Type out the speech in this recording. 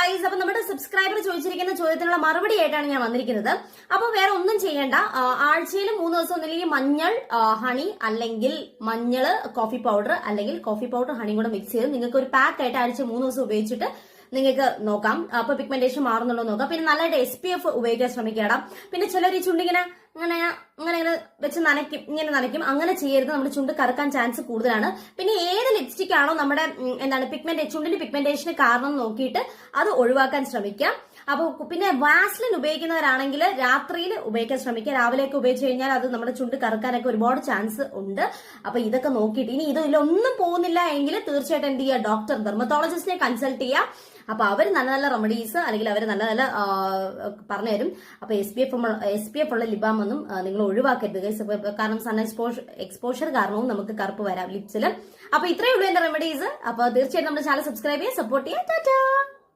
Guys, അപ്പൊ നമ്മുടെ subscriber ചോദിച്ചിരിക്കുന്ന ചോദ്യത്തിനുള്ള മറുപടി ആയിട്ടാണ് ഞാൻ വന്നിരിക്കുന്നത്. അപ്പൊ വേറെ ഒന്നും ചെയ്യേണ്ട. ആഴ്ചയിൽ 3 ദിവസം ഒന്നില്ലെങ്കിൽ മഞ്ഞൾ ഹണി അല്ലെങ്കിൽ മഞ്ഞള് കോഫി പൗഡർ അല്ലെങ്കിൽ കോഫി പൗഡർ ഹണിയും കൂടെ മിക്സ് ചെയ്ത് നിങ്ങൾക്ക് ഒരു പാക്ക് ആയിട്ട് ആഴ്ച 3 ദിവസം ഉപയോഗിച്ചിട്ട് നിങ്ങൾക്ക് നോക്കാം. അപ്പൊ പിഗ്മെന്റേഷൻ മാറുന്നുണ്ടോ നോക്കാം. പിന്നെ നല്ലതായിട്ട് SPF ഉപയോഗിക്കാൻ ശ്രമിക്കണം. പിന്നെ ചിലർ ഈ ചുണ്ടിങ്ങനെ അങ്ങനെ വെച്ച് നനയ്ക്കും. അങ്ങനെ ചെയ്യരുത്. നമ്മുടെ ചുണ്ട് കറക്കാൻ ചാൻസ് കൂടുതലാണ്. പിന്നെ ഏത് ലിപ്സ്റ്റിക് ആണോ നമ്മുടെ ചുണ്ടിന്റെ പിഗ്മെന്റേഷന് കാരണം നോക്കിയിട്ട് അത് ഒഴിവാക്കാൻ ശ്രമിക്കാം. അപ്പൊ പിന്നെ വാസ്ലിൻ ഉപയോഗിക്കുന്നവരാണെങ്കിൽ രാത്രിയിൽ ഉപയോഗിക്കാൻ ശ്രമിക്കുക. രാവിലെയൊക്കെ ഉപയോഗിച്ച് കഴിഞ്ഞാൽ അത് നമ്മുടെ ചുണ്ട് കറക്കാനൊക്കെ ഒരുപാട് ചാൻസ് ഉണ്ട്. അപ്പൊ ഇതൊക്കെ നോക്കിയിട്ട് ഇനി ഇതിലൊന്നും പോകുന്നില്ല എങ്കിൽ തീർച്ചയായിട്ടും എന്ത് ചെയ്യുക, ഡോക്ടർ ഡെർമറ്റോളജിസ്റ്റിനെ കൺസൾട്ട് ചെയ്യുക. അപ്പൊ അവർ നല്ല നല്ല റെമഡീസ് അല്ലെങ്കിൽ അവർ നല്ല നല്ല പറഞ്ഞുതരും. അപ്പൊ SPF ഉള്ള ലിബാം ഒന്നും നിങ്ങൾ ഒഴിവാക്കരുത്. കാരണം സൺ എക്സ്പോഷർ കാരണവും നമുക്ക് കറുപ്പ് വരാം ലിപ്സിൽ. അപ്പൊ ഇത്രയേ ഉള്ളൂ എന്റെ റെമഡീസ്. അപ്പൊ തീർച്ചയായിട്ടും നമ്മുടെ ചാനൽ സബ്സ്ക്രൈബ് ചെയ്യുക, സപ്പോർട്ട് ചെയ്യുക. ടാറ്റാ.